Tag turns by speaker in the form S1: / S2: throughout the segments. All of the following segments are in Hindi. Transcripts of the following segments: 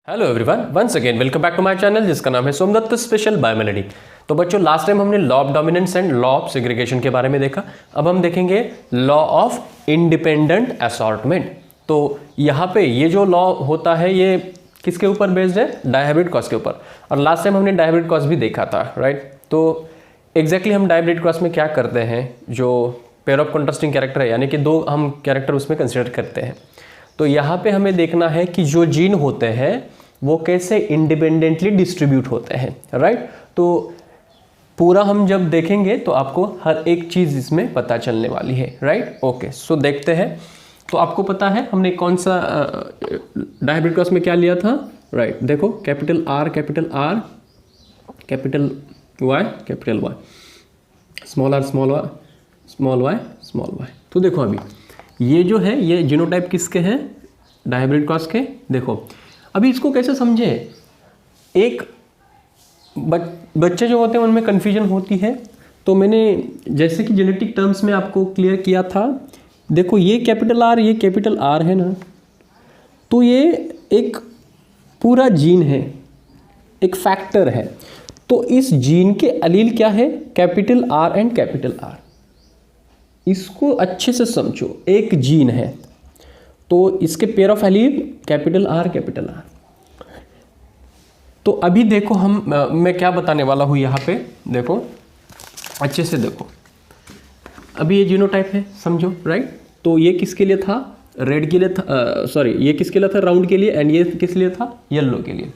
S1: Hello everyone, once again welcome back to my channel जिसका नाम है सोमदत्त स्पेशल बायोमेलोडी। तो बच्चों, लास्ट टाइम हमने law of dominance and law of segregation के बारे में देखा। अब हम देखेंगे लॉ ऑफ इंडिपेंडेंट असॉर्टमेंट। तो यहाँ पे ये जो लॉ होता है ये किसके ऊपर बेस्ड है? डायहाइब्रिड क्रॉस के ऊपर। और लास्ट टाइम हमने डायहाइब्रिड क्रॉस भी देखा था, राइट? तो एग्जैक्टली हम डायहाइब्रिड क्रॉस में क्या करते हैं, जो पेयर ऑफ कॉन्ट्रास्टिंग कैरेक्टर है, यानी कि दो हम कैरेक्टर उसमें कंसिडर करते हैं। तो यहाँ पे हमें देखना है कि जो जीन होते हैं वो कैसे इंडिपेंडेंटली डिस्ट्रीब्यूट होते हैं, राइट? तो पूरा हम जब देखेंगे तो आपको हर एक चीज़ इसमें पता चलने वाली है, राइट? ओके, सो देखते हैं। तो आपको पता है हमने कौन सा डायहाइब्रिड क्रॉस में क्या लिया था, राइट? देखो, capital R capital Y, small R small Y small Y. तो देखो अभी ये जो है ये जीनोटाइप किसके हैं? डायहाइब्रिड क्रॉस के। देखो अभी इसको कैसे समझे, एक बच्चे जो होते हैं उनमें कन्फ्यूजन होती है। तो मैंने जैसे कि जेनेटिक टर्म्स में आपको क्लियर किया था, देखो ये कैपिटल आर है ना, तो ये एक पूरा जीन है, एक फैक्टर है। तो इस जीन के अलील क्या है? Capital are and capital R. इसको अच्छे से समझो, एक जीन है तो इसके pair of allele capital R. तो अभी देखो मैं क्या बताने वाला हूँ यहाँ पे, देखो अच्छे से देखो। अभी ये जीनोटाइप है, समझो, राइट? तो ये किसके लिए था? रेड के लिए था, ये किसके लिए था? राउंड के लिए। एंड ये किस लिए था? येलो के लिए।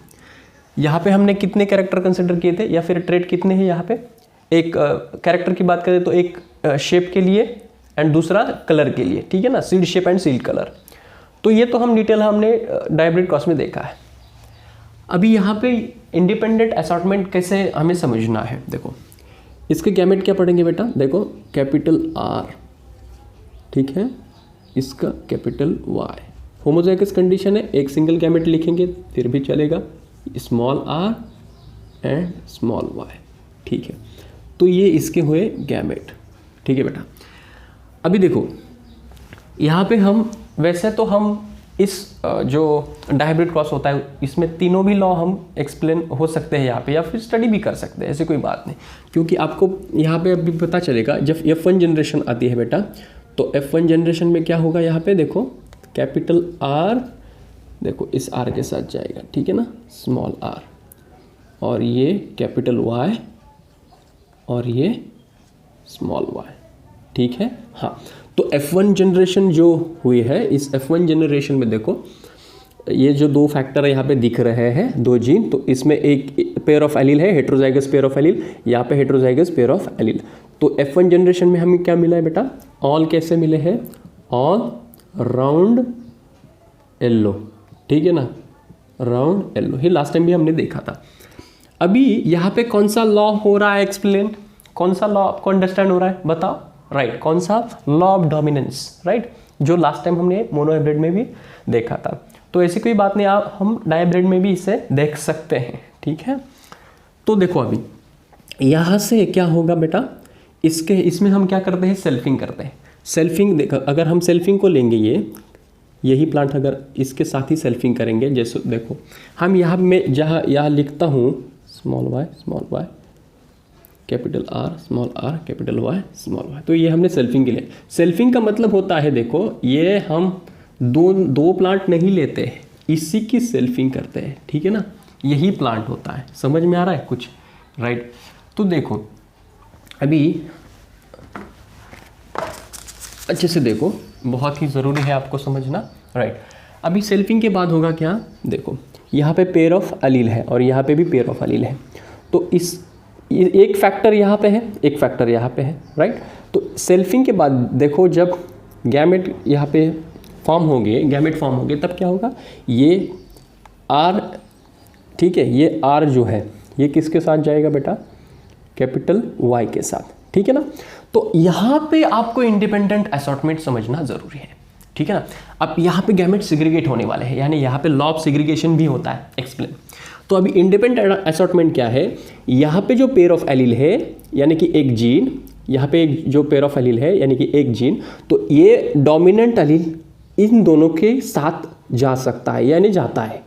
S1: यहाँ पे हमने कितने कैरेक्टर कंसिडर किए थे, या फिर ट्रेड कितने हैं यहाँ पे? एक कैरेक्टर की बात करें तो एक शेप के लिए एंड दूसरा कलर के लिए, ठीक है ना? Seed shape and seed colour. तो ये तो हम डिटेल हमने डायहाइब्रिड क्रॉस में देखा है। अभी यहाँ पे इंडिपेंडेंट असॉर्टमेंट कैसे हमें समझना है, देखो इसके गैमेट क्या पढ़ेंगे बेटा? देखो कैपिटल आर, ठीक है, इसका कैपिटल वाई। होमोजाइगस कंडीशन है, एक सिंगल गैमेट लिखेंगे फिर भी चलेगा, small R and small Y, ठीक है। तो ये इसके हुए गैमेट, ठीक है बेटा। अभी देखो यहाँ पे हम वैसे तो हम इस जो डायहाइब्रिड क्रॉस होता है इसमें तीनों भी लॉ हम एक्सप्लेन हो सकते हैं यहाँ पे, या फिर स्टडी भी कर सकते हैं, ऐसी कोई बात नहीं। क्योंकि आपको यहाँ पे अभी पता चलेगा जब F1 जनरेशन आती है बेटा, तो F1 जनरेशन में क्या होगा? यहाँ पे देखो कैपिटल आर, देखो इस आर के साथ जाएगा, ठीक है ना, स्मॉल आर, और ये कैपिटल वाई और ये स्मॉल वाई, ठीक है। हाँ, तो F1 जनरेशन जो हुई है, इस F1 जनरेशन में देखो ये जो दो फैक्टर यहाँ पे दिख रहे हैं, दो जीन, तो इसमें एक पेयर ऑफ एलील है, हेट्रोजाइगस पेयर ऑफ एलील, यहाँ पे हेट्रोजाइगस पेयर ऑफ एलील। तो F1 जनरेशन में हमें क्या मिला है बेटा? ऑल कैसे मिले हैं? ऑल राउंड येलो, ठीक है ना, राउंड येलो। ये लास्ट टाइम भी हमने देखा था। अभी यहाँ पे कौन सा लॉ हो रहा है एक्सप्लेन? कौन सा लॉ आपको अंडरस्टैंड हो रहा है, बताओ? राइट, कौन सा? लॉ ऑफ डोमिनेंस, राइट, जो लास्ट टाइम हमने मोनोहाइब्रिड में भी देखा था। तो ऐसी कोई बात नहीं, आप हम डायहाइब्रिड में भी इसे देख सकते हैं, ठीक है। तो देखो अभी यहाँ से क्या होगा बेटा, इसमें हम क्या करते हैं? सेल्फिंग करते हैं। सेल्फिंग देखो, अगर हम सेल्फिंग को लेंगे, यही प्लांट अगर इसके साथ ही सेल्फिंग करेंगे, जैसे देखो हम यहाँ में यहाँ लिखता हूँ small Y capital R small R capital Y small Y. तो ये हमने सेल्फिंग के लिए। सेल्फिंग का मतलब होता है, देखो ये हम दो प्लांट नहीं लेते, इसी की सेल्फिंग करते हैं, ठीक है ना, यही प्लांट होता है। समझ में आ रहा है कुछ, राइट? तो देखो अभी अच्छे से देखो, बहुत ही ज़रूरी है आपको समझना, राइट? अभी सेल्फिंग के बाद होगा क्या? देखो यहाँ पे पेयर ऑफ एलील है और यहाँ पे भी पेयर ऑफ एलील है। तो एक फैक्टर यहाँ पे है, एक फैक्टर यहाँ पे है, राइट? तो सेल्फिंग के बाद देखो जब गैमेट यहाँ पे फॉर्म होंगे तब क्या होगा? ये आर, ठीक है, ये आर जो है ये किसके साथ जाएगा बेटा? कैपिटल वाई के साथ, ठीक है ना। तो यहाँ पे आपको इंडिपेंडेंट असॉर्टमेंट समझना जरूरी है, ठीक है ना। अब यहाँ पे गैमेट सेग्रीगेट होने वाले हैं, यानी यहाँ पे लॉ ऑफ सेग्रीगेशन भी होता है, एक्सप्लेन। तो अभी इंडिपेंडेंट असॉर्टमेंट क्या है? यहाँ पे जो पेयर ऑफ एलील है, यानी कि एक जीन, यहाँ पे एक जो पेयर ऑफ एलील है यानी कि एक जीन, तो ये डोमिनेंट एलील इन दोनों के साथ जा सकता है यानी जाता है।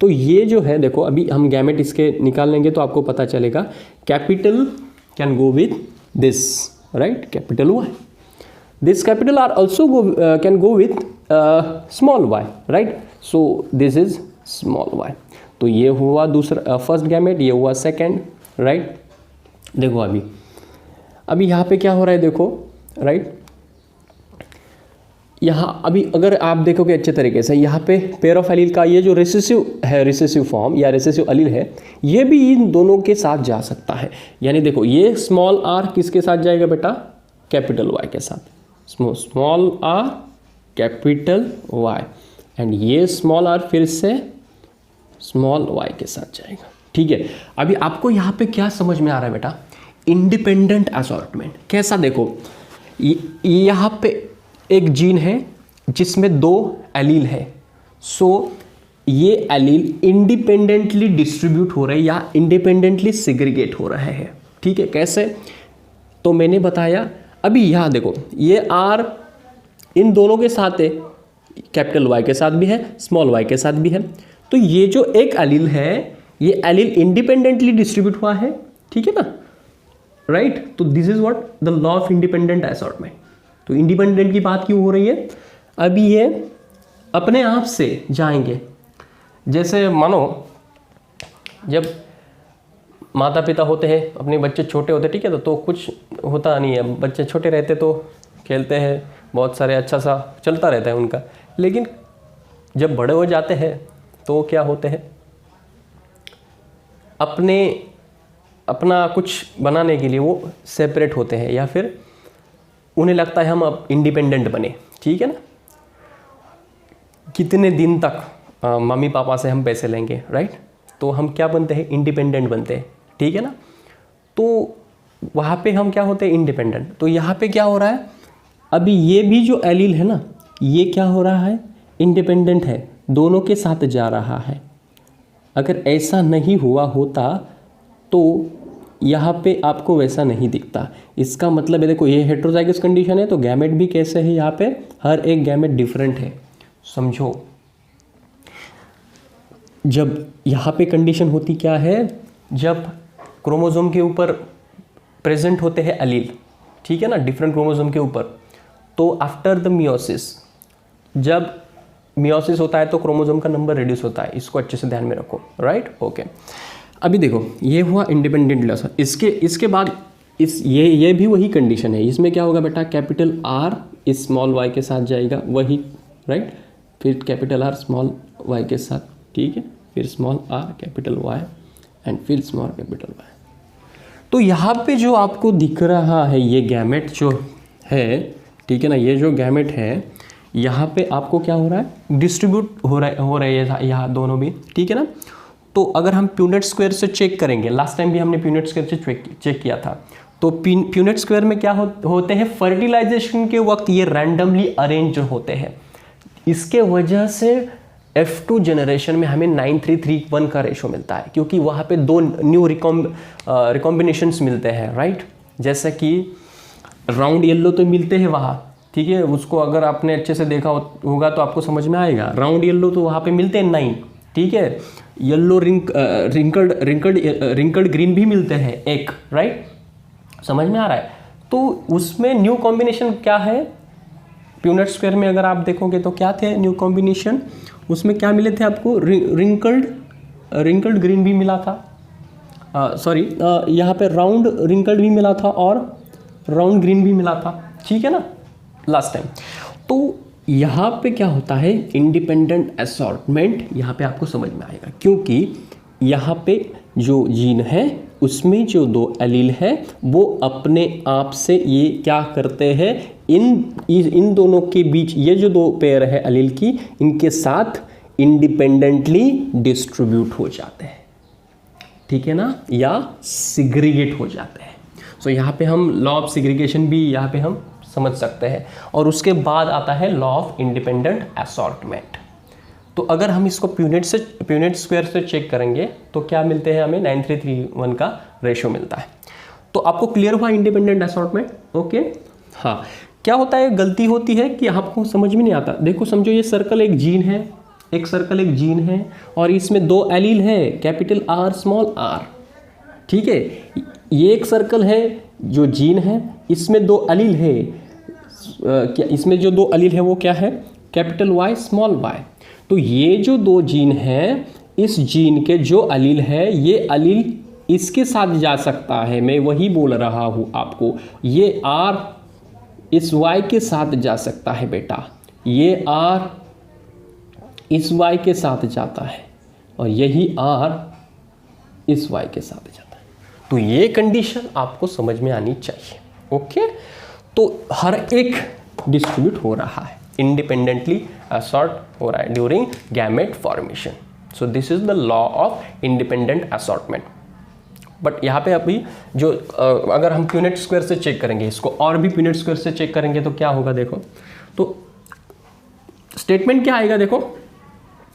S1: तो ये जो है देखो, अभी हम गैमेट इसके निकाल लेंगे तो आपको पता चलेगा capital can go with this, right, capital Y. This capital R also can go with small Y, right. So this is small Y. तो ये हुआ दूसरा फर्स्ट गैमेट, ये हुआ सेकेंड, राइट. देखो अभी यहाँ पे क्या हो रहा है देखो, राइट. यहाँ अभी अगर आप देखोगे अच्छे तरीके से, यहाँ पे पेयर ऑफ एलील का ये जो रिसेसिव है, रिसेसिव फॉर्म या रिसेसिव एलील है, ये भी इन दोनों के साथ जा सकता है. यानी देखो ये स्मॉल आर किसके साथ जाएगा बेटा, कैपिटल वाई के साथ. Small R capital Y, and ये स्मॉल आर फिर से स्मॉल वाई के साथ जाएगा. ठीक है. अभी आपको यहाँ पे क्या समझ में आ रहा है बेटा, इंडिपेंडेंट असॉर्टमेंट कैसा. देखो यहाँ पे एक जीन है जिसमें 2 एलील है. सो ये एलील इंडिपेंडेंटली डिस्ट्रीब्यूट हो रहे हैं या इंडिपेंडेंटली सेग्रीगेट हो रहा है. ठीक है. कैसे, तो मैंने बताया. अभी यहाँ देखो ये आर इन दोनों के साथ है, कैपिटल वाई के साथ भी है, स्मॉल वाई के साथ भी है. तो ये जो एक एलील है, ये एलील इंडिपेंडेंटली डिस्ट्रीब्यूट हुआ है. ठीक है ना, राइट. तो this is what the law of independent assortment. तो इंडिपेंडेंट की बात क्यों हो रही है, अभी ये अपने आप से जाएंगे. जैसे मानो जब माता पिता होते हैं, अपने बच्चे छोटे होते, ठीक है, तो कुछ होता नहीं है. बच्चे छोटे रहते तो खेलते हैं, बहुत सारे अच्छा सा चलता रहता है उनका. लेकिन जब बड़े हो जाते हैं तो क्या होते हैं, अपना कुछ बनाने के लिए वो सेपरेट होते हैं, या फिर उन्हें लगता है हम अब इंडिपेंडेंट बने. ठीक है ना, कितने दिन तक मम्मी पापा से हम पैसे लेंगे, राइट. तो हम क्या बनते हैं, इंडिपेंडेंट बनते हैं. ठीक है ना. तो वहाँ पे हम क्या होते हैं, इंडिपेंडेंट. तो यहाँ पे क्या हो रहा है, अभी ये भी जो एलील है ना, ये क्या हो रहा है, इंडिपेंडेंट है, दोनों के साथ जा रहा है. अगर ऐसा नहीं हुआ होता तो यहाँ पे आपको वैसा नहीं दिखता. इसका मतलब है देखो ये हेटेरोजाइगस कंडीशन है, तो गैमेट भी कैसे है, यहाँ पे हर एक गैमेट डिफरेंट है. समझो, जब यहाँ पे कंडीशन होती क्या है, जब क्रोमोसोम के ऊपर प्रेजेंट होते हैं एलील, ठीक है ना, डिफरेंट क्रोमोसोम के ऊपर, तो आफ्टर द मियोसिस, जब मियोसिस होता है तो क्रोमोसोम का नंबर रिड्यूस होता है. इसको अच्छे से ध्यान में रखो, राइट. ओके. अभी देखो ये हुआ इंडिपेंडेंट लॉस. इसके बाद ये भी वही कंडीशन है. इसमें क्या होगा बेटा, कैपिटल आर स्मॉल वाई के साथ जाएगा, वही, राइट. फिर कैपिटल आर स्मॉल वाई के साथ, ठीक है, फिर small R capital Y and फिर स्मॉल कैपिटल वाई. तो यहाँ पे जो आपको दिख रहा है ये गैमेट जो है, ठीक है ना, ये जो गैमेट है यहाँ पे आपको क्या हो रहा है, डिस्ट्रीब्यूट हो रहा है यहाँ दोनों भी. ठीक है ना. तो अगर हम प्यूनेट स्क्वायर से चेक करेंगे, लास्ट टाइम भी हमने प्यूनेट स्क्वायर से चेक किया था, तो प्यूनेट स्क्वायर में क्या होते हैं, फर्टिलाइजेशन के वक्त ये रैंडमली अरेंज होते हैं. इसके वजह से F2 जनरेशन में हमें 9331 का रेशो मिलता है, क्योंकि वहाँ पे 2 न्यू रिकॉम्बिनेशंस मिलते हैं, राइट. जैसे कि राउंड येलो तो मिलते हैं वहाँ, ठीक है, उसको अगर आपने अच्छे से देखा होगा तो आपको समझ में आएगा. राउंड येलो तो वहाँ पे मिलते हैं 9, ठीक है. येलो रिंकल्ड ग्रीन भी मिलते हैं 1, राइट. समझ में आ रहा है. तो उसमें न्यू कॉम्बिनेशन क्या है, प्यूनेट स्क्वायर में अगर आप देखोगे तो क्या थे न्यू कॉम्बिनेशन, उसमें क्या मिले थे आपको, रिंकल्ड ग्रीन भी मिला था, सॉरी यहाँ पे राउंड रिंकल्ड भी मिला था और राउंड ग्रीन भी मिला था. ठीक है ना, लास्ट टाइम. तो यहाँ पे क्या होता है, इंडिपेंडेंट असॉर्टमेंट यहाँ पे आपको समझ में आएगा, क्योंकि यहाँ पे जो जीन है उसमें जो 2 एलील है वो अपने आप से ये क्या करते हैं, इन दोनों के बीच ये जो 2 पेयर है एलील की, इनके साथ इंडिपेंडेंटली डिस्ट्रीब्यूट हो जाते हैं. ठीक है ना, या सिग्रीगेट हो जाते हैं. सो यहाँ पे हम लॉ ऑफ सिग्रीगेशन भी यहाँ पे हम समझ सकते हैं. और उसके बाद आता है लॉ ऑफ इंडिपेंडेंट असॉर्टमेंट. तो अगर हम इसको प्यूनेट स्क्वायर से चेक करेंगे तो क्या मिलते हैं, हमें 9331 का रेशो मिलता है. तो आपको क्लियर हुआ इंडिपेंडेंट असॉर्टमेंट. ओके. हाँ, क्या होता है, गलती होती है कि आपको समझ में नहीं आता. देखो समझो ये सर्कल एक जीन है, एक सर्कल एक जीन है और इसमें 2 एलील है, कैपिटल आर स्मॉल आर, ठीक है। ये एक सर्कल है जो जीन है, इसमें 2 एलील है, क्या इसमें जो 2 एलील है वो क्या है, कैपिटल वाई स्मॉल वाई। तो ये जो 2 जीन है, इस जीन के जो एलील है, ये एलील इसके साथ जा सकता है, मैं वही बोल रहा हूँ आपको। ये आर इस वाई के साथ जा सकता है बेटा, ये आर इस वाई के साथ जाता है और यही आर इस वाई के साथ जाता है। तो ये कंडीशन आपको समझ में आनी चाहिए, ओके। तो हर एक डिस्ट्रीब्यूट हो रहा है, इंडिपेंडेंटली असॉर्ट हो रहा है during gamete formation. So this is the law of independent assortment. But यहाँ पे अभी जो अगर हम प्यूनेट स्क्वायर से चेक करेंगे इसको, और भी प्यूनेट स्क्वायर से चेक करेंगे तो क्या होगा, देखो तो स्टेटमेंट क्या आएगा, देखो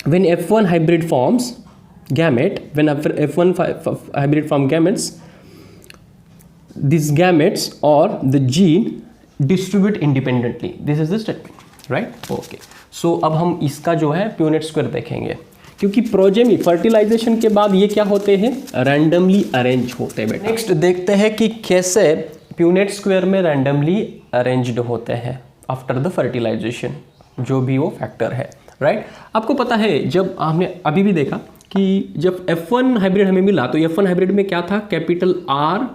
S1: when F1 hybrid forms gamete, when F1 hybrid form gametes, these gametes or the gene distribute independently. This is the statement, right? Okay. So अब हम इसका जो है प्यूनेट स्क्वायर देखेंगे, क्योंकि प्रोजेमी फर्टिलाइजेशन के बाद ये क्या होते हैं, रैंडमली अरेंज होते हैं। नेक्स्ट देखते हैं कि कैसे प्यूनेट स्क्वायर में रैंडमली अरेंज्ड होते हैं आफ्टर द फर्टिलाइजेशन, जो भी वो फैक्टर है, राइट। आपको पता है जब हमने अभी भी देखा कि जब F1 हाइब्रिड हमें मिला तो F1 हाइब्रिड में क्या था, capital R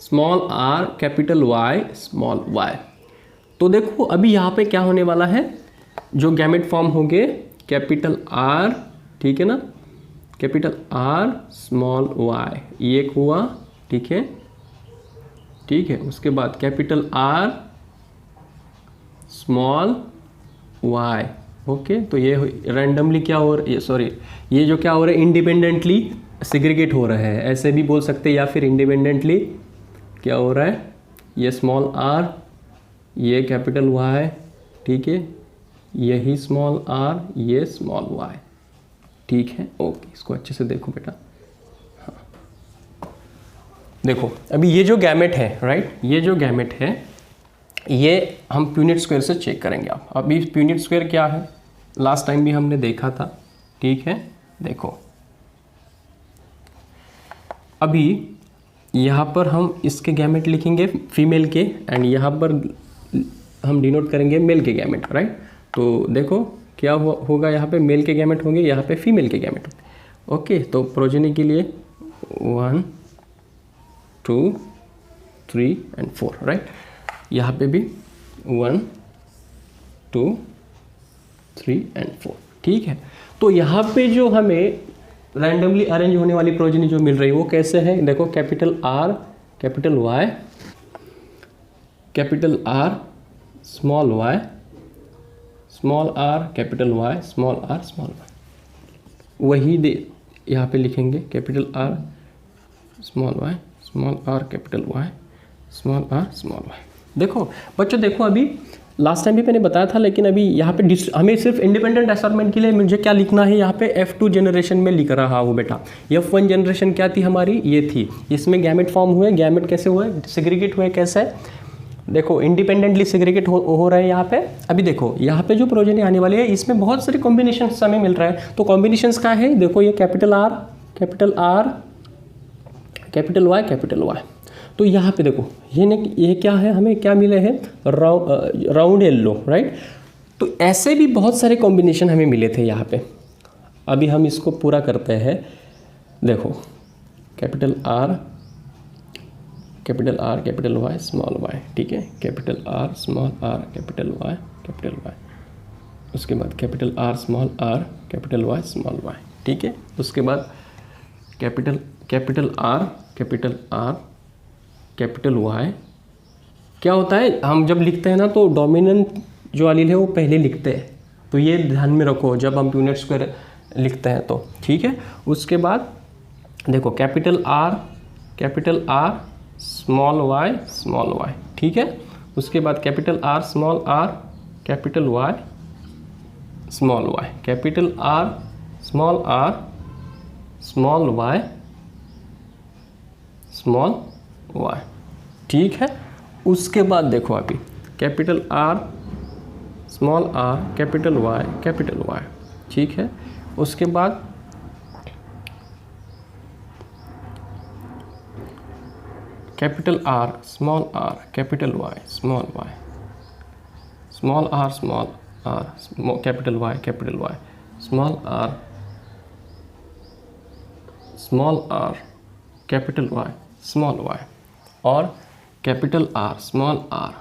S1: small R capital Y small Y. तो देखो अभी यहाँ पे क्या होने वाला है, जो गैमेट फॉर्म होंगे कैपिटल आर, ठीक है ना, कैपिटल आर स्मॉल वाई, ये एक हुआ, ठीक है, ठीक है। उसके बाद capital R small Y, okay. तो ये रैंडमली क्या हो रहा है, सॉरी ये जो क्या हो रहा है, इंडिपेंडेंटली सेग्रीगेट हो रहा है, ऐसे भी बोल सकते हैं, या फिर इंडिपेंडेंटली क्या हो रहा है, ये स्मॉल आर, ये कैपिटल वाई, ठीक है, यही स्मॉल आर, ये स्मॉल वाई, ठीक है, ओके। इसको अच्छे से देखो बेटा, हाँ देखो अभी ये जो गैमेट है, राइट, ये जो गैमेट है ये हम प्यूनेट स्क्वायर से चेक करेंगे। आप अभी प्यूनेट स्क्वायर क्या है, लास्ट टाइम भी हमने देखा था, ठीक है। देखो अभी यहाँ पर हम इसके गैमेट लिखेंगे फीमेल के, एंड यहाँ पर हम डिनोट करेंगे मेल के गैमेट, राइट। तो देखो क्या होगा, यहाँ पे मेल के गैमेट होंगे, यहाँ पे फीमेल के गैमेट होंगे, ओके। तो प्रोजेनी के लिए 1 2 3 एंड 4, राइट। यहाँ पे भी 1 2 3 एंड 4, ठीक है। तो यहाँ पे जो हमें रैंडमली अरेंज होने वाली प्रोजेनी जो मिल रही है वो कैसे है, देखो capital R capital Y, capital R small Y, small R capital Y, small R small Y, वही दे यहाँ पे लिखेंगे, capital R small Y, small R capital Y, small R small Y. देखो बच्चों, देखो अभी लास्ट टाइम भी मैंने बताया था, लेकिन अभी यहाँ पे हमें सिर्फ इंडिपेंडेंट असॉर्टमेंट के लिए मुझे क्या लिखना है, यहाँ पे F2 जनरेशन में लिख रहा हूँ बेटा। F1 जनरेशन क्या थी हमारी, ये थी, इसमें गैमेट फॉर्म हुए, गैमेट कैसे हुए, सेग्रीगेट हुए, कैसे, देखो इंडिपेंडेंटली सेग्रीगेट हो रहे हैं यहाँ पे। अभी देखो यहाँ पे जो प्रोजेनी आने वाली है इसमें बहुत सारे कॉम्बिनेशन हमें मिल रहा है। तो कॉम्बिनेशन क्या है, देखो ये capital R capital Y capital Y. तो यहाँ पे देखो ये क्या है, हमें क्या मिले हैं, राउंड येल्लो, राइट। तो ऐसे भी बहुत सारे कॉम्बिनेशन हमें मिले थे यहाँ पे। अभी हम इसको पूरा करते हैं, देखो capital R capital Y small Y, ठीक है, capital R small R capital Y, उसके बाद capital R small R capital Y small Y, ठीक है। उसके बाद कैपिटल आर कैपिटल वाई। क्या होता है, हम जब लिखते हैं ना तो डोमिनेंट जो एलील है वो पहले लिखते हैं, तो ये ध्यान में रखो जब हम प्यूनेट स्क्वायर लिखते हैं तो, ठीक है। उसके बाद देखो कैपिटल आर स्मॉल वाई, ठीक है। उसके बाद capital R small R capital Y small Y, capital R small Y small Y, ठीक है। उसके बाद देखो अभी capital R small R capital Y, ठीक है। उसके बाद capital R small r, capital Y small y, small r small r, capital Y capital Y, small r small r, capital Y small y, और capital R small r,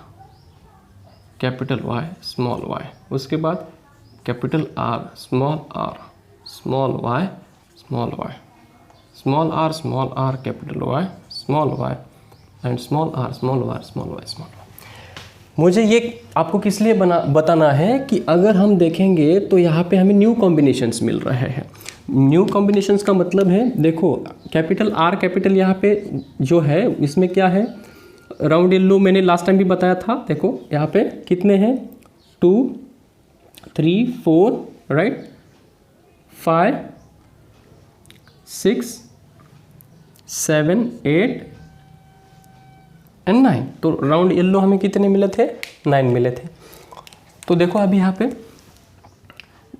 S1: capital Y small y। उसके बाद capital R small r small y small y, small r small r, capital Y small y, and small r small y small y small y। मुझे ये आपको किस लिए बताना है कि अगर हम देखेंगे तो यहाँ पे हमें न्यू कॉम्बिनेशंस मिल रहे हैं। न्यू कॉम्बिनेशंस का मतलब है, देखो कैपिटल R कैपिटल यहाँ पे जो है इसमें क्या है, राउंड येलो मैंने लास्ट टाइम भी बताया था। देखो यहाँ पे कितने हैं, 2 3 4 राइट, 5 6 7 8 एंड 9। तो राउंड येलो हमें कितने मिले थे, 9 मिले थे। तो देखो अभी यहाँ पे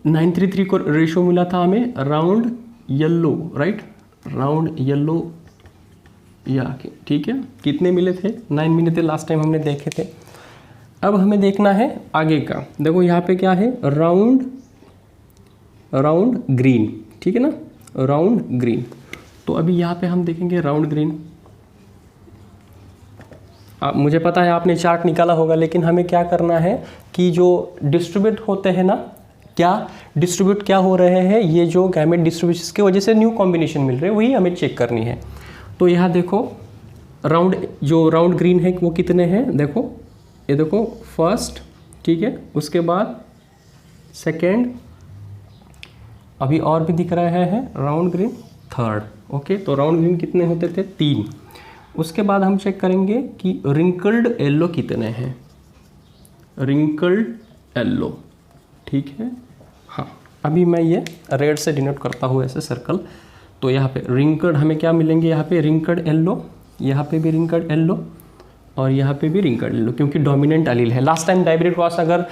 S1: 9:3 को रेशो मिला था हमें round yellow right, round yellow या ठीक है, कितने मिले थे, 9 मिले थे लास्ट टाइम हमने देखे थे। अब हमें देखना है आगे का। देखो यहाँ पे क्या है, राउंड ग्रीन, ठीक है ना, राउंड ग्रीन। तो अभी यहाँ पे हम देखेंगे राउंड ग्रीन। मुझे पता है आपने चार्ट निकाला होगा, लेकिन हमें क्या करना है कि जो डिस्ट्रीब्यूट होते हैं ना, क्या डिस्ट्रीब्यूट क्या हो रहे हैं, ये जो गैमेट डिस्ट्रीब्यूशन की वजह से न्यू कॉम्बिनेशन मिल रहे हैं वही हमें चेक करनी है। तो यहाँ देखो राउंड ग्रीन है वो कितने हैं, देखो ये देखो फर्स्ट, ठीक है, उसके बाद सेकेंड, अभी और भी दिख रहे हैं राउंड ग्रीन थर्ड। ओके, तो राउंड ग्रीन कितने होते थे, 3। उसके बाद हम चेक करेंगे कि रिंकल्ड येलो कितने हैं, रिंकल्ड येलो, ठीक है। हाँ, अभी मैं ये रेड से डिनोट करता हूँ ऐसे सर्कल। तो यहाँ पे रिंकल्ड हमें क्या मिलेंगे, यहाँ पे रिंकल्ड येलो, यहाँ पे भी रिंकल्ड येलो, और यहाँ पे भी रिंकल्ड येलो, क्योंकि डोमिनेंट एलील है। लास्ट टाइम डाइब्रिड क्रॉस, अगर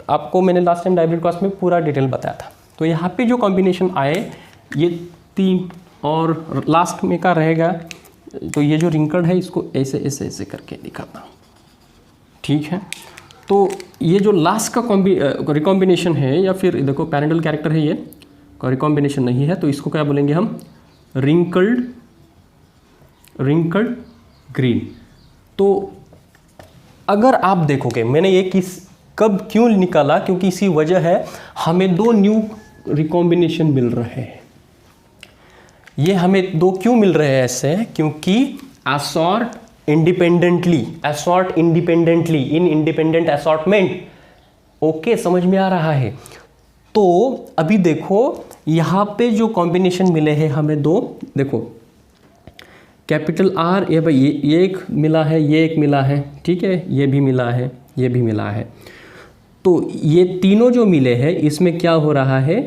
S1: आपको मैंने लास्ट टाइम डाइब्रिड क्रॉस में पूरा डिटेल बताया था। तो यहाँ पे जो कॉम्बिनेशन आए ये 3, और लास्ट में का रहेगा, तो ये जो रिंकल्ड है इसको ऐसे ऐसे ऐसे करके दिखाता हूँ, ठीक है। तो ये जो लास्ट का रिकॉम्बिनेशन है, या फिर देखो पैरेंटल कैरेक्टर है, ये रिकॉम्बिनेशन नहीं है, तो इसको क्या बोलेंगे हम, रिंकल्ड ग्रीन। तो अगर आप देखोगे मैंने ये कब क्यों निकाला, क्योंकि इसी वजह है हमें 2 न्यू रिकॉम्बिनेशन मिल रहे हैं। ये हमें 2 क्यों मिल रहे हैं ऐसे, क्योंकि assort independently in independent assortment. Okay, समझ में आ रहा है। तो अभी देखो यहाँ पे जो कॉम्बिनेशन मिले हैं हमें 2, देखो कैपिटल R, ये भाई ये एक मिला है, ये एक मिला है, ठीक है, ये भी मिला है, ये भी मिला है। तो ये तीनों जो मिले हैं इसमें क्या हो रहा है,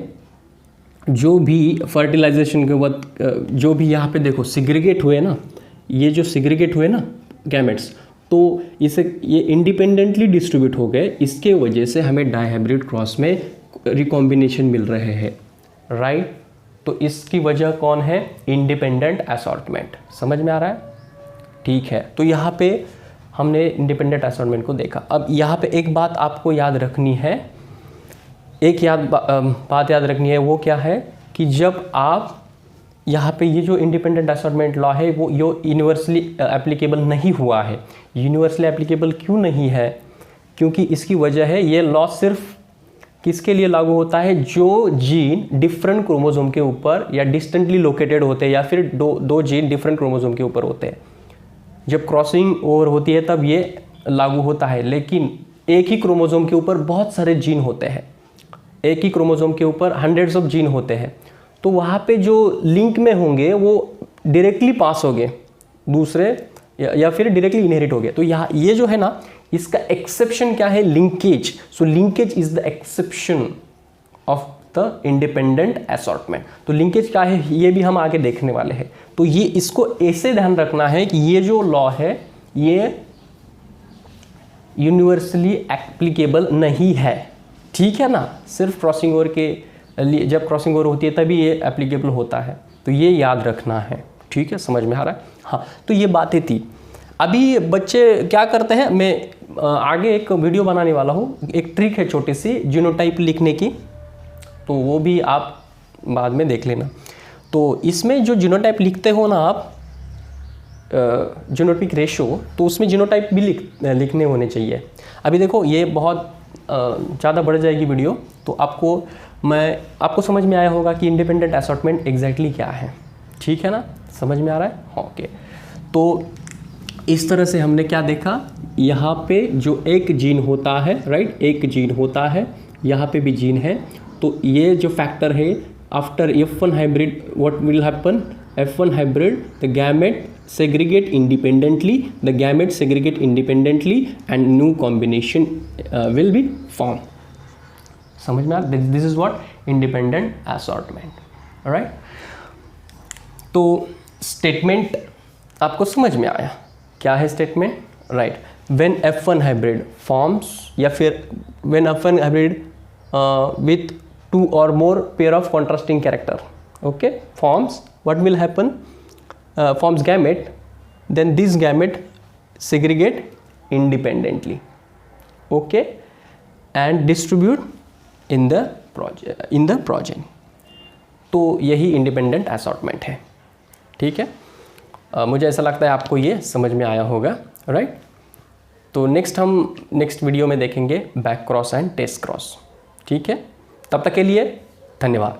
S1: जो भी फर्टिलाइजेशन के वक्त जो भी यहाँ पे देखो सिग्रीगेट हुए ना, ये जो सिग्रीगेट हुए ना गैमेट्स, तो ये इंडिपेंडेंटली डिस्ट्रीब्यूट हो गए। इसके वजह से हमें डायहाइब्रिड क्रॉस में रिकॉम्बिनेशन मिल रहे हैं, राइट। तो इसकी वजह कौन है, इंडिपेंडेंट असॉर्टमेंट। समझ में आ रहा है, ठीक है। तो यहाँ पे हमने इंडिपेंडेंट असॉर्टमेंट को देखा। अब यहाँ पे एक बात आपको याद रखनी है, बात याद रखनी है, वो क्या है कि जब आप यहाँ पे ये जो इंडिपेंडेंट असॉर्टमेंट लॉ है वो यूनिवर्सली एप्लीकेबल नहीं हुआ है। यूनिवर्सली एप्लीकेबल क्यों नहीं है, क्योंकि इसकी वजह है ये लॉ सिर्फ किसके लिए लागू होता है, जो जीन डिफरेंट क्रोमोसोम के ऊपर या डिस्टेंटली लोकेटेड होते हैं, या फिर दो जीन डिफरेंट क्रोमोसोम के ऊपर होते हैं। जब क्रॉसिंग ओवर होती है तब ये लागू होता है। लेकिन एक ही क्रोमोसोम के ऊपर बहुत सारे जीन होते हैं, एक ही क्रोमोसोम के ऊपर हंड्रेड्स ऑफ जीन होते हैं, तो वहाँ पे जो लिंक में होंगे वो डायरेक्टली पास हो गए दूसरे, या फिर डायरेक्टली इनहेरिट हो गए। तो यहाँ ये जो है ना, इसका एक्सेप्शन क्या है, linkage. So linkage is the exception of the independent assortment. तो लिंकेज क्या है ये भी हम आगे देखने वाले हैं। तो ये इसको ऐसे ध्यान रखना है कि ये जो लॉ है ये यूनिवर्सली एप्लीकेबल नहीं है, ठीक है ना। सिर्फ क्रॉसिंग ओवर के जब क्रॉसिंग ओवर होती है तभी ये एप्लीकेबल होता है, तो ये याद रखना है। ठीक है, समझ में आ रहा है? हाँ, तो ये बातें थी। अभी बच्चे क्या करते हैं, मैं आगे एक वीडियो बनाने वाला हूँ, एक ट्रिक है छोटी सी जीनोटाइप लिखने की, तो वो भी आप बाद में देख लेना। तो इसमें जो जीनोटाइप लिखते हो ना आप, जीनोटिक रेशो, तो उसमें जीनोटाइप भी लिखने होने चाहिए। अभी देखो ये बहुत ज़्यादा बढ़ जाएगी वीडियो, तो आपको समझ में आया होगा कि इंडिपेंडेंट असॉर्टमेंट एग्जैक्टली क्या है। ठीक है ना, समझ में आ रहा है? ओके, तो इस तरह से हमने क्या देखा, यहाँ पे जो एक जीन होता है, राइट, एक जीन होता है, यहाँ पे भी जीन है, तो ये जो फैक्टर है, after F1 hybrid what will happen, F1 hybrid the gamete segregate independently, the gamete segregate independently and new combination will be formed. समझ में आ? This is what independent assortment. Alright? तो स्टेटमेंट आपको समझ में आया, क्या है statement? Right, when F1 hybrid forms या फिर when F1 hybrid with 2 or more pair of contrasting character, okay, forms, what will happen, forms gamete, then this gamete segregate independently, okay, and distribute in the progeny. तो यही इंडिपेंडेंट असॉर्टमेंट है। ठीक है, मुझे ऐसा लगता है आपको ये समझ में आया होगा, राइट? तो नेक्स्ट वीडियो में देखेंगे back cross and test cross. ठीक है, तब तक के लिए धन्यवाद।